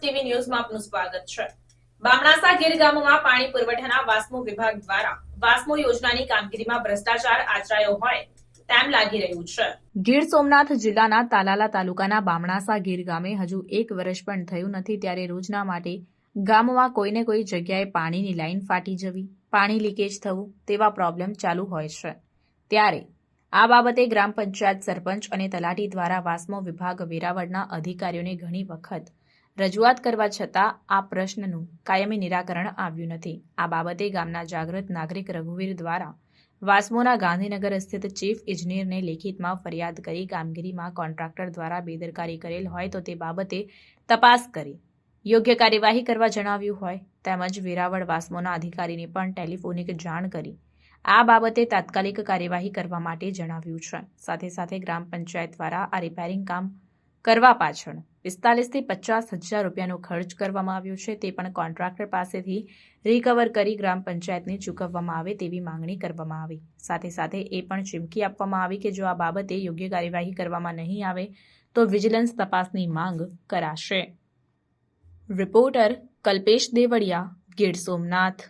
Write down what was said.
TV ન્યૂઝમાં આપનું સ્વાગત છે। બામણાસા ગીર ગામમાં પાણી પુરવઠાના વાસ્મો વિભાગ દ્વારા વાસ્મો યોજનાની કામગીરીમાં ભ્રષ્ટાચાર આચરાયો હોય તેમ લાગી રહ્યું છે। ગીર સોમનાથ જિલ્લાના તાલાલા તાલુકાના બામણાસા ગીર ગામે હજુ 1 વર્ષ પણ થયું નથી ત્યારે રોજના માટે ગામમાં કોઈને કોઈ જગ્યાએ પાણીની લાઈન ફાટી જવી, પાણી લીકેજ થવું તેવા પ્રોબ્લેમ ચાલુ હોય છે। ત્યારે આ બાબતે ગ્રામ પંચાયત સરપંચ અને તલાટી દ્વારા વાસ્મો વિભાગ વેરાવળના અધિકારીઓને ઘણી વખત રજૂઆત કરવા છતાં આ પ્રશ્નનું કાયમી નિરાકરણ આવ્યું નથી। આ બાબતે ગામના જાગૃત નાગરિક રઘુવીર દ્વારા વાસ્મોના ગાંધીનગર સ્થિત ચીફ ઇજનેરને લેખિતમાં ફરિયાદ કરી કામગીરીમાં કોન્ટ્રાક્ટર દ્વારા બેદરકારી કરેલ હોય તો તે બાબતે તપાસ કરી યોગ્ય કાર્યવાહી કરવા જણાવ્યું હોય તેમજ વેરાવળ વાસ્મોના અધિકારીને પણ ટેલિફોનિક જાણ કરી આ બાબતે તાત્કાલિક કાર્યવાહી કરવા માટે જણાવ્યું છે। સાથે સાથે ગ્રામ પંચાયત દ્વારા આ રિપેરિંગ કામ કરવા પાછળ 45 થી 50 હજાર રૂપિયાનો ખર્ચ કરવામાં આવ્યો છે તે પણ કોન્ટ્રાક્ટર પાસેથી રિકવર કરી ગ્રામ પંચાયતને ચૂકવવામાં આવે તેવી માંગણી કરવામાં આવી। સાથે સાથે એ પણ ચીમકી આપવામાં આવી કે જો આ બાબતે યોગ્ય કાર્યવાહી કરવામાં નહીં આવે તો વિજિલન્સ તપાસની માંગ કરાશે। રિપોર્ટર કલ્પેશ દેવળિયા, ગીર સોમનાથ।